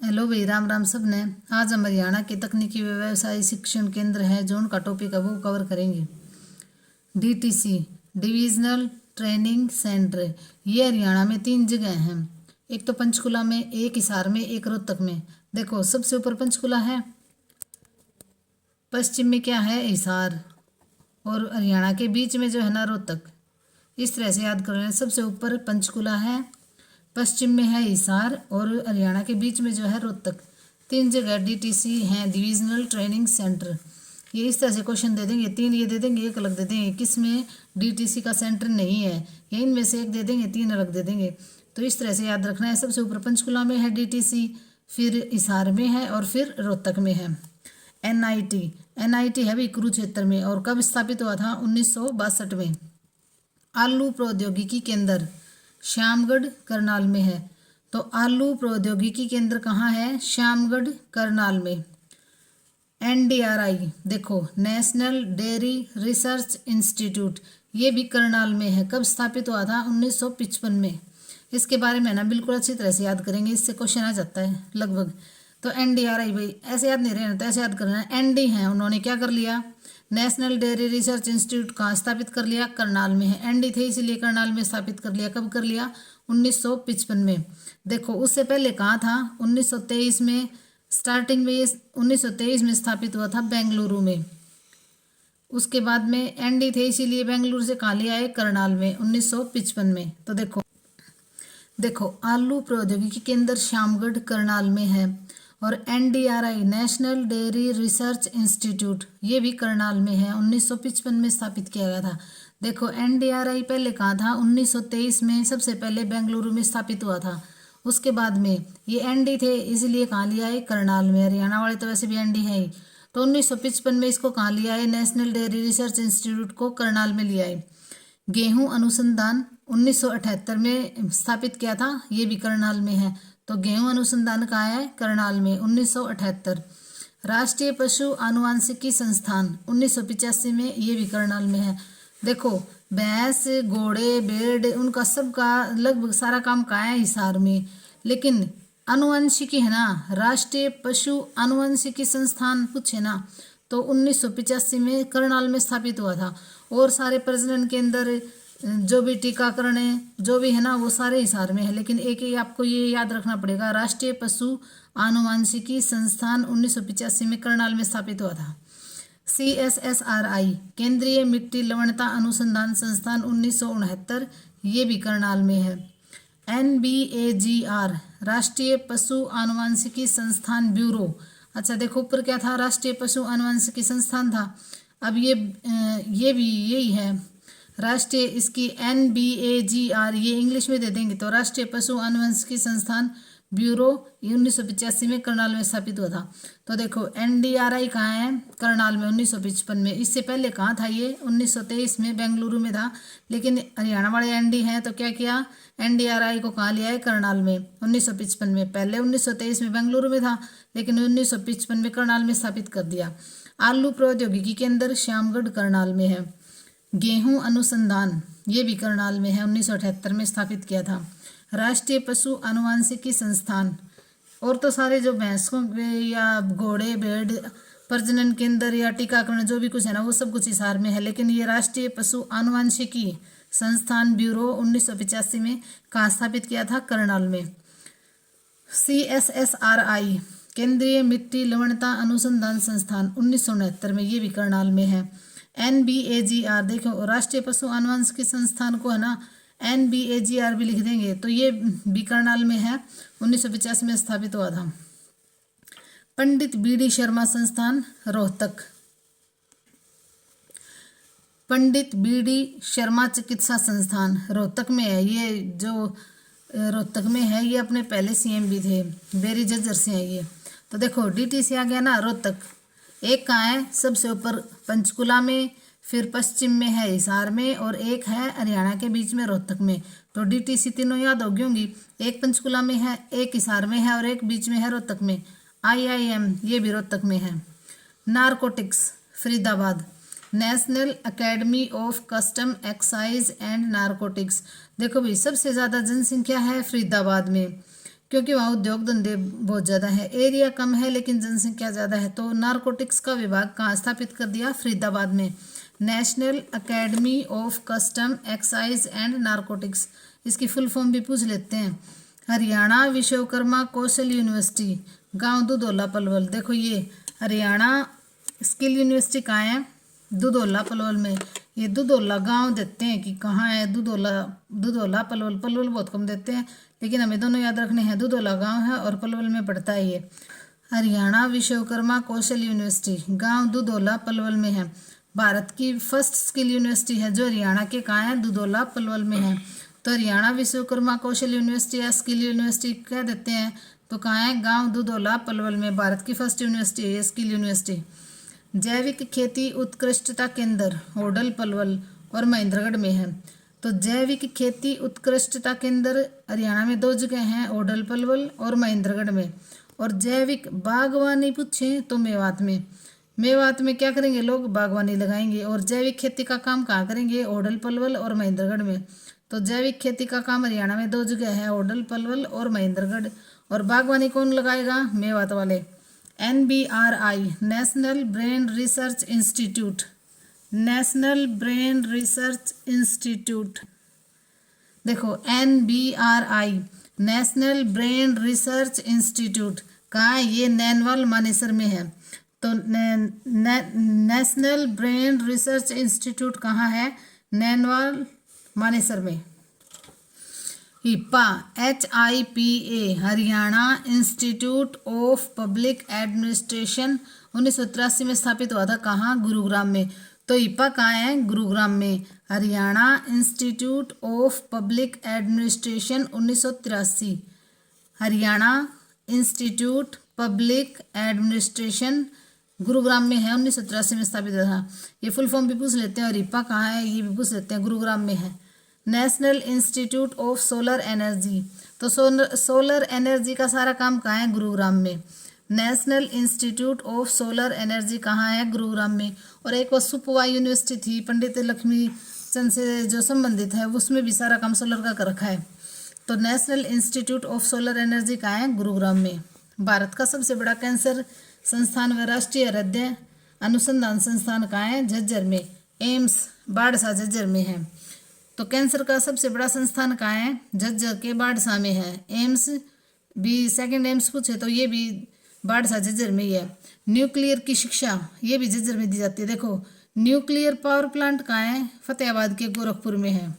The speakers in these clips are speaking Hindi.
हेलो भाई, राम राम सब ने। आज हम हरियाणा के तकनीकी व्यवसाय शिक्षण केंद्र है जो उनका टॉपिक है वो कवर करेंगे। डीटीसी, डिविजनल ट्रेनिंग सेंटर, ये हरियाणा में 3 जगह हैं। एक तो पंचकुला में, एक हिसार में, एक रोहतक में। देखो, सबसे ऊपर पंचकुला है, पश्चिम में क्या है, हिसार, और हरियाणा के बीच में जो है ना रोहतक। इस तरह से याद कर रहे हैं। सबसे ऊपर पंचकुला है, पश्चिम में है हिसार, और हरियाणा के बीच में जो है रोहतक। 3 जगह डीटीसी हैं, डिविजनल ट्रेनिंग सेंटर। ये इस तरह से क्वेश्चन दे देंगे, 3 ये दे देंगे, एक अलग दे देंगे किस में डीटीसी का सेंटर नहीं है, या इनमें से एक दे देंगे, 3 अलग दे देंगे। तो इस तरह से याद रखना है। सबसे ऊपर पंचकुला में है डीटीसी, फिर हिसार में है, और फिर रोहतक में है। एनआईटी है भी कुरुक्षेत्र में, और कब स्थापित हुआ था? 1962 में। आलू प्रौद्योगिकी केंद्र श्यामगढ़ करनाल में है। तो आलू प्रौद्योगिकी केंद्र कहाँ है? श्यामगढ़ करनाल में। एनडीआरआई देखो, नेशनल डेयरी रिसर्च इंस्टीट्यूट, ये भी करनाल में है। कब स्थापित हुआ था? 1955 में। इसके बारे में ना बिल्कुल अच्छी तरह से याद करेंगे, इससे क्वेश्चन आ जाता है लगभग। तो एनडीआरआई भाई ऐसे याद नहीं रहना, तो ऐसे याद करना है। एनडी है, उन्होंने क्या कर लिया? नेशनल डेयरी रिसर्च इंस्टीट्यूट कहाँ स्थापित कर लिया? करनाल में है। एनडी थे इसलिए करनाल में स्थापित कर लिया। कब कर लिया? 1955 में। देखो, उससे पहले कहाँ था? 1923 में। स्टार्टिंग में ये 1923 में स्थापित हुआ था बेंगलुरु में। उसके बाद में एनडी थे इसीलिए बेंगलुरु से कहाँ ले आए? करनाल में 1955 में। तो देखो आलू प्रौद्योगिकी केंद्र श्यामगढ़ करनाल में है, और NDRI national dairy research institute ये भी करनाल में है। 1955 में स्थापित किया गया था। देखो, एनडीआरआई पहले कहाँ था? 1923 में सबसे पहले बेंगलुरु में स्थापित हुआ था। उसके बाद में ये एनडी थे इसलिए कहाँ लिया है? करनाल में। हरियाणा वाले तो वैसे भी एनडी है ही। तो 1955 में इसको कहाँ लिया है? नेशनल डेयरी रिसर्च इंस्टीट्यूट को करनाल में लिया है। गेहूं अनुसंधान 1978 में स्थापित किया था, ये भी करनाल में है। तो गेहूं अनुसंधान कहाँ है? करनाल में 1978। राष्ट्रीय पशु आनुवांशिकी संस्थान 1985 में, ये भी करनाल में है। देखो, भैंस, घोड़े, भेड़, उनका सबका लगभग सारा काम कहाँ है? हिसार में। लेकिन आनुवंशिकी है ना, राष्ट्रीय पशु आनुवंशिकी संस्थान पूछे ना, तो 1985 में करनाल में स्थापित हुआ था। और सारे प्रजनन केंद्र, जो भी टीकाकरण है, जो भी है ना, वो सारे हिसार में है। लेकिन एक ही आपको ये याद रखना पड़ेगा, राष्ट्रीय पशु आनुवंशिकी संस्थान 1985 में करनाल में स्थापित हुआ था। CSSRI केंद्रीय मिट्टी लवणता अनुसंधान संस्थान 1969, ये भी करनाल में है। NBAGR राष्ट्रीय पशु आनुवंशिकी संस्थान ब्यूरो। अच्छा देखो, ऊपर क्या था? राष्ट्रीय पशु आनुवंशिकी संस्थान था। अब ये भी यही है राष्ट्रीय, इसकी NBAGR ये इंग्लिश में दे देंगे तो राष्ट्रीय पशु आनुवंशिकी संस्थान ब्यूरो, ये 1985 में करनाल में स्थापित हुआ था। तो देखो, NDRI कहाँ है? करनाल में 1955 में। इससे पहले कहाँ था ये? 1923 में बेंगलुरु में था। लेकिन हरियाणा वाले एनडी हैं तो क्या किया? NDRI को कहाँ लिया है? करनाल में 1955 में। पहले 1923 में बेंगलुरु में था, लेकिन 1955 में करनाल में स्थापित कर दिया। आलू प्रौद्योगिकी केंद्र श्यामगढ़ करनाल में है। गेहूं अनुसंधान ये भी करनाल में है, 1978 में स्थापित किया था। राष्ट्रीय पशु आनुवंशिकी संस्थान, और तो सारे जो भैंसों या घोड़े, भेड़, प्रजनन केंद्र या टीकाकरण जो भी कुछ है ना, वो सब कुछ हिसार में है। लेकिन ये राष्ट्रीय पशु आनुवंशिकी संस्थान ब्यूरो 1985 में कहाँ स्थापित किया था? करनाल में। CSSRI केंद्रीय मिट्टी लवणता अनुसंधान संस्थान 1969 में, ये भी करनाल में है। NBAGR देखो, राष्ट्रीय पशु आनुवंशिकी संस्थान को है ना NBAGR भी लिख देंगे, तो ये भी करनाल में है, 1985 में स्थापित हुआ था। पंडित BD शर्मा संस्थान रोहतक, पंडित BD शर्मा चिकित्सा संस्थान रोहतक में है। ये जो रोहतक में है, ये अपने पहले CM भी थे, बेरी जज्जर से है ये। तो देखो, DTC आ गया ना रोहतक। एक कहाँ है? सबसे ऊपर पंचकुला में, फिर पश्चिम में है हिसार में, और एक है हरियाणा के बीच में रोहतक में। तो DTC तीनों याद होगी होंगी। एक पंचकुला में है, एक हिसार में है, और एक बीच में है रोहतक में। IIM ये भी रोहतक में है। Narcotics Faridabad, national academy of custom excise and narcotics. देखो भाई, सबसे ज़्यादा जनसंख्या है फरीदाबाद में। क्योंकि वहाँ उद्योग धंधे बहुत ज़्यादा है। एरिया कम है लेकिन जनसंख्या ज़्यादा है। तो नारकोटिक्स का विभाग कहाँ स्थापित कर दिया? फरीदाबाद में। National academy of custom excise and narcotics, इसकी फुल फॉर्म भी पूछ लेते हैं। हरियाणा विश्वकर्मा कौशल यूनिवर्सिटी, गांव दुधौला पलवल। देखो ये हरियाणा स्किल यूनिवर्सिटी कहाँ है? दुधौला पलवल में। ये दुधौला गांव देते हैं कि कहाँ है? दुधौला पलवल। पलवल बहुत कम देते हैं लेकिन हमें दोनों याद रखने हैं। दुधौला गांव है और पलवल में पड़ता है ये। हरियाणा विश्वकर्मा कौशल यूनिवर्सिटी गांव दुधौला पलवल में है। भारत की फर्स्ट स्किल यूनिवर्सिटी है जो हरियाणा के कहाँ है? दुधौला पलवल में है। तो हरियाणा विश्वकर्मा कौशल यूनिवर्सिटी या स्किल यूनिवर्सिटी कह देते हैं तो कहाँ है? गांव दुधौला पलवल में। भारत की फर्स्ट यूनिवर्सिटी है ये स्किल यूनिवर्सिटी। जैविक खेती उत्कृष्टता केंद्र होडल पलवल और महेंद्रगढ़ में है। तो जैविक खेती उत्कृष्टता केंद्र हरियाणा में 2 जगह हैं, होडल पलवल और महेंद्रगढ़ में। और जैविक बागवानी पूछे तो मेवात में। मेवात में क्या करेंगे लोग? बागवानी लगाएंगे। और जैविक खेती का काम कहाँ करेंगे? होडल पलवल और महेंद्रगढ़ में। तो जैविक खेती का काम हरियाणा में 2 जगह है, होडल पलवल और महेंद्रगढ़। और बागवानी कौन लगाएगा? मेवात वाले। NBRI national brain research institute, national brain research institute. देखो NBRI national brain research institute कहाँ है? ये नैनवाल मानेसर में है। तो नेशनल ब्रेन रिसर्च इंस्टीट्यूट कहाँ है? नैनवाल मानेसर में। HIPA HIPA Haryana institute of public administration 1983 में स्थापित हुआ था। कहाँ? गुरुग्राम में। तो हिप्पा कहाँ है? गुरुग्राम में। Haryana institute of public administration 1983। Haryana institute public administration Gurugram में है, 1983 में स्थापित हुआ था। ये फुल फॉर्म भी पूछ लेते हैं। और हिप्पा कहाँ है ये भी पूछ लेते हैं। गुरुग्राम में है। National institute of solar energy, तो सोलर एनर्जी का सारा काम कहाँ है? गुरुग्राम में। National institute of solar energy कहाँ है? गुरुग्राम में। और एक वो सुपवा यूनिवर्सिटी थी पंडित लक्ष्मी चंद से जो संबंधित है, उसमें भी सारा काम सोलर का कर रखा है। तो national institute of solar energy कहाँ है? गुरुग्राम में। भारत का सबसे बड़ा कैंसर संस्थान व राष्ट्रीय हृदय अनुसंधान संस्थान कहाँ है? झज्जर में। एम्स बाड़सा झज्जर में है। तो कैंसर का सबसे बड़ा संस्थान कहाँ है? झज्जर के बाड़सा में है। एम्स भी सेकंड एम्स पूछे तो ये भी बाड़सा झज्जर में ही है। न्यूक्लियर की शिक्षा ये भी झज्जर में दी जाती है। देखो न्यूक्लियर पावर प्लांट कहाँ है? फतेहाबाद के गोरखपुर में है।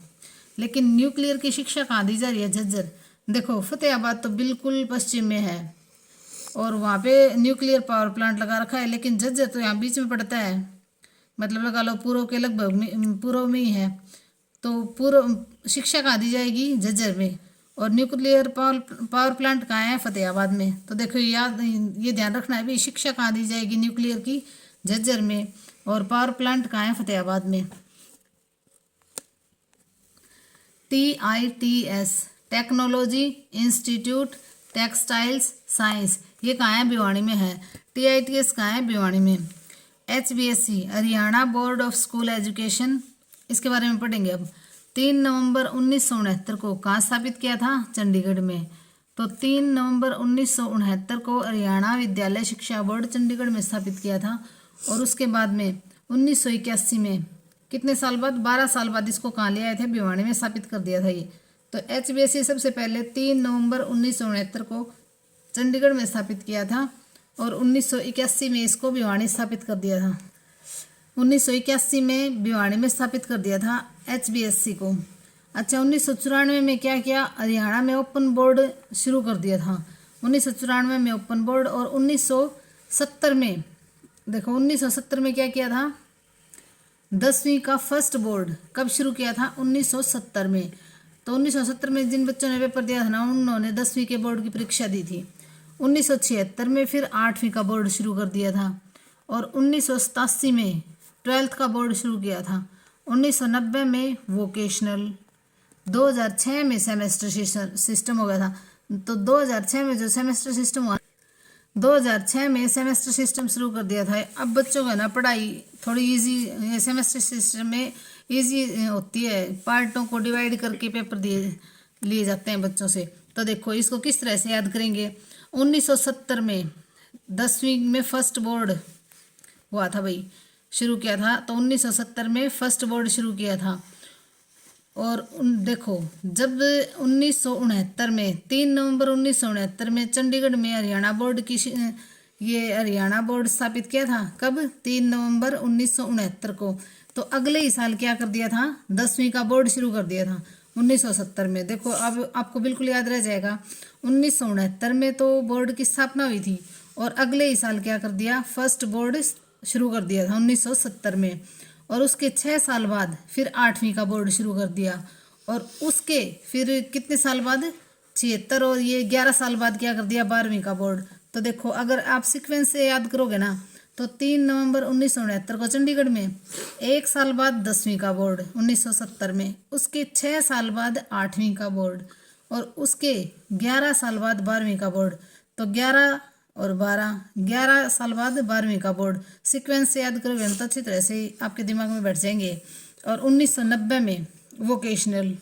लेकिन न्यूक्लियर की शिक्षा कहाँ दी जा रही है? झज्जर। देखो फतेहाबाद तो बिल्कुल पश्चिम में है और वहाँ पे न्यूक्लियर पावर प्लांट लगा रखा है, लेकिन झज्जर तो यहाँ बीच में पड़ता है, मतलब लगा लो पूर्व के लगभग पूर्व में ही है। तो पूर्व शिक्षा कहाँ दी जाएगी? झज्जर में। और न्यूक्लियर पावर प्लांट कहाँ है? फतेहाबाद में। तो देखो याद ये ध्यान रखना है भी, शिक्षा कहाँ दी जाएगी न्यूक्लियर की? झज्जर में। और पावर प्लांट कहाँ है? फतेहाबाद में। TITS technology institute textiles science, ये कहाँ है? भिवाड़ी में है। TITS कहाँ है? भिवाड़ी में। HBSC Haryana board of school education, इसके बारे में पढ़ेंगे अब। 3 नवंबर 1969 को कहाँ स्थापित किया था? चंडीगढ़ में। तो 3 नवंबर 1969 को हरियाणा विद्यालय शिक्षा बोर्ड चंडीगढ़ में स्थापित किया था। और उसके बाद में 1981 में कितने साल बाद? 12 साल बाद इसको कहाँ ले आए थे? भिवाड़ी में स्थापित कर दिया था ये। तो HBSC सबसे पहले 3 नवंबर 1969 को चंडीगढ़ में स्थापित किया था और 1981 में इसको भिवाड़ी स्थापित कर दिया था। 1981 में भिवाड़ी में स्थापित कर दिया था HBSC को। अच्छा 1994 में क्या किया? हरियाणा में ओपन बोर्ड शुरू कर दिया था। 1994 में ओपन बोर्ड। और 1970 में देखो 1970 में क्या किया था? 10वीं का फर्स्ट बोर्ड कब शुरू किया था? 1970 में। तो 1970 में जिन बच्चों ने पेपर दिया था ना, उन्होंने 10वीं के बोर्ड की परीक्षा दी थी। 1976 में फिर 8वीं का बोर्ड शुरू कर दिया था। और 1987 में 12th का बोर्ड शुरू किया था। 1990 में वोकेशनल। 2006 में सेमेस्टर सिस्टम हो गया था। तो 2006 में जो सेमेस्टर सिस्टम हुआ, 2006 में सेमेस्टर सिस्टम शुरू कर दिया था। अब बच्चों को ना पढ़ाई थोड़ी इजी, सेमेस्टर सिस्टम में इजी होती है, पार्टों को डिवाइड करके पेपर लिए जाते हैं बच्चों से। तो देखो इसको किस तरह से याद करेंगे। 1970 में 10वीं में फर्स्ट बोर्ड हुआ था भाई, शुरू किया था। तो 1970 में फर्स्ट बोर्ड शुरू किया था। और देखो जब 1969 में 3 नवंबर 1969 में चंडीगढ़ में हरियाणा बोर्ड की ये हरियाणा बोर्ड स्थापित किया था। कब? 3 नवंबर 1969 को। तो अगले ही साल क्या कर दिया था? 10वीं का बोर्ड शुरू कर दिया था 1970 में। देखो अब आपको बिल्कुल याद रह जाएगा। 1969 में तो बोर्ड की स्थापना हुई थी और अगले ही साल क्या कर दिया? फर्स्ट बोर्ड शुरू कर दिया था 1970 में। और उसके 6 साल बाद फिर 8वीं का बोर्ड शुरू कर दिया। और उसके फिर कितने साल बाद? 76। और ये 11 साल बाद क्या कर दिया? 12वीं का बोर्ड। तो देखो अगर आप सीक्वेंस से याद करोगे ना तो 3 नवंबर 1969 को चंडीगढ़ में, 1 साल बाद 10वीं का बोर्ड 1970 में, उसके 6 साल बाद 8वीं का बोर्ड और उसके 11 साल बाद 12वीं का बोर्ड। तो 11 और 12, 11 साल बाद 12वीं का बोर्ड। सीक्वेंस से याद करोगे तो अच्छी तरह से आपके दिमाग में बैठ जाएंगे। और 1990 में वोकेशनल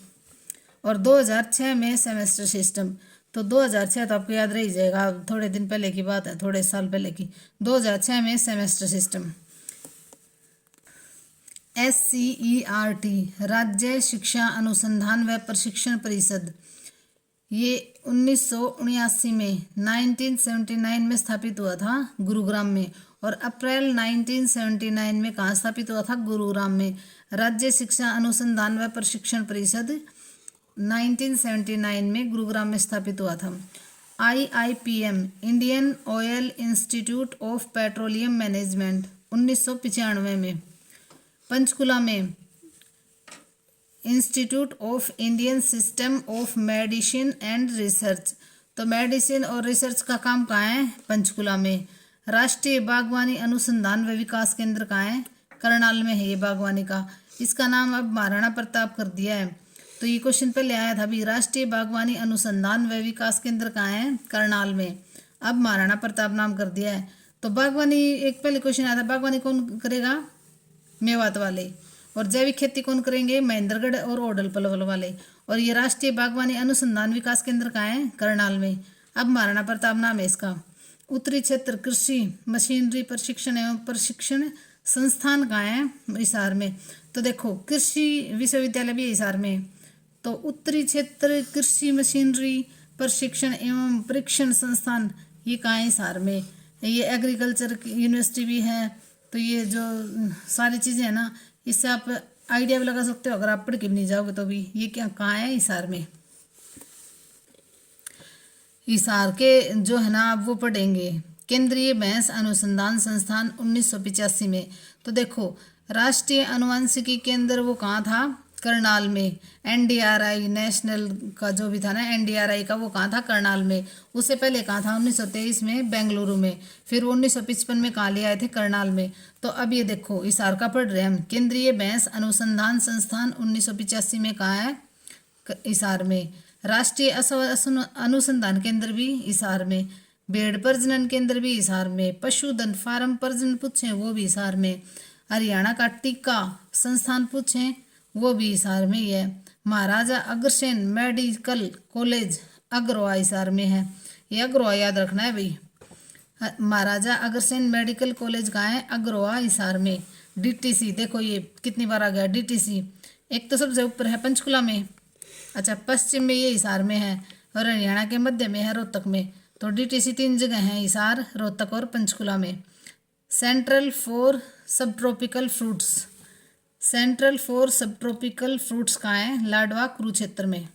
और 2006 में सेमेस्टर सिस्टम। तो 2006 तो आपको याद रह ही जाएगा, थोड़े दिन पहले की बात है, थोड़े साल पहले की। 2006 में सेमेस्टर सिस्टम। SCERT राज्य शिक्षा अनुसंधान व प्रशिक्षण परिषद, ये 1979 में 1979 में स्थापित हुआ था गुरुग्राम में। और अप्रैल 1979 में कहाँ स्थापित हुआ था? गुरुग्राम में। राज्य शिक्षा अनुसंधान व प्रशिक्षण परिषद 1979 में गुरुग्राम में स्थापित हुआ था। IIPM Indian oil institute of petroleum management 1995 में। पंचकुला में institute of Indian system of medicine and research. तो मेडिसिन और रिसर्च का काम कहाँ है? पंचकुला में। राष्ट्रीय बागवानी अनुसंधान व विकास केंद्र कहाँ है? करनाल में है ये बागवानी का। इसका नाम अब महाराणा प्रताप कर दिया है। तो ये क्वेश्चन पहले आया था भी, राष्ट्रीय बागवानी अनुसंधान व विकास केंद्र कहाँ है? करनाल में। अब महाराणा प्रताप नाम कर दिया है। तो बागवानी एक पहले क्वेश्चन आया था, बागवानी कौन करेगा? मेवात वाले। और जैविक खेती कौन करेंगे? महेंद्रगढ़ और ओडल पलवल वाले। और ये राष्ट्रीय बागवानी अनुसंधान विकास केंद्र कहाँ है? करनाल में। अब महाराणा प्रताप नाम है इसका। उत्तरी क्षेत्र कृषि मशीनरी प्रशिक्षण एवं प्रशिक्षण संस्थान कहाँ है? हिसार में। तो देखो कृषि विश्वविद्यालय भी हिसार में। तो उत्तरी क्षेत्र कृषि मशीनरी प्रशिक्षण एवं प्रशिक्षण संस्थान ये कहाँ है? हिसार में। ये एग्रीकल्चर यूनिवर्सिटी भी है। तो ये जो सारी चीज़ें हैं ना, इससे आप आइडिया भी लगा सकते हो अगर आप पढ़ के भी नहीं जाओगे तो भी। ये क्या कहाँ है? हिसार में। हिसार के जो है ना आप वो पढ़ेंगे केंद्रीय भैंस अनुसंधान संस्थान 1985 में। तो देखो राष्ट्रीय अनुवांशिकी केंद्र वो कहाँ था? करनाल में। NDRI नेशनल का जो भी था ना NDRI का, वो कहाँ था? करनाल में। उससे पहले कहाँ था? 1923 में बेंगलुरु में। फिर 1955 में कहाँ ले आए थे? करनाल में। तो अब ये देखो हिसार का पढ़ रहे हैं हम। केंद्रीय भैंस अनुसंधान संस्थान 1985 में कहाँ है? हिसार में। राष्ट्रीय अनुसंधान केंद्र भी हिसार में। भेड़ प्रजनन केंद्र भी हिसार में। पशुधन फार्म प्रजनन पूछे वो भी हिसार में। हरियाणा का टीका संस्थान पूछे वो भी हिसार में ही है। महाराजा अग्रसेन मेडिकल कॉलेज अग्रवा हिसार में है। ये अग्रवा याद रखना है भाई। महाराजा अग्रसेन मेडिकल कॉलेज कहाँ है? अग्रवा हिसार में। DTC देखो ये कितनी बार आ गया DTC। एक तो सबसे ऊपर है पंचकुला में, अच्छा पश्चिम में ये हिसार में है, और हरियाणा के मध्य में है रोहतक में। तो DTC 3 जगह हैं, हिसार, रोहतक और पंचकुला में। सेंट्रल फॉर सब ट्रॉपिकल फ्रूट्स, सेंट्रल फॉर सब ट्रॉपिकल फ्रूट्स कहाँ है? लाडवा कुरुक्षेत्र में।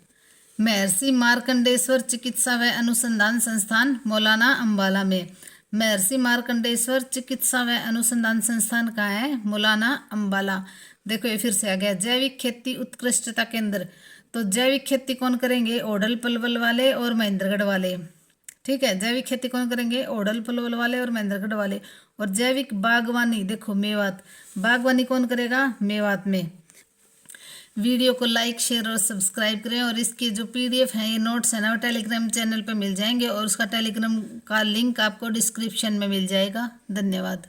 महर्षि मार्कंडेश्वर चिकित्सा व अनुसंधान संस्थान मौलाना अंबाला में। महर्षि मार्कंडेश्वर चिकित्सा व अनुसंधान संस्थान कहाँ है? मौलाना अंबाला। देखो ये फिर से आ गया जैविक खेती उत्कृष्टता केंद्र। तो जैविक खेती कौन करेंगे? ओडल पलवल वाले और महेंद्रगढ़ वाले। ठीक है, जैविक खेती कौन करेंगे? ओडल पलवल वाले और महेंद्रगढ़ वाले। और जैविक बागवानी देखो मेवात, बागवानी कौन करेगा? मेवात में। वीडियो को लाइक शेयर और सब्सक्राइब करें। और इसके जो PDF हैं, ये नोट्स है ना, वो टेलीग्राम चैनल पे मिल जाएंगे और उसका टेलीग्राम का लिंक आपको डिस्क्रिप्शन में मिल जाएगा। धन्यवाद।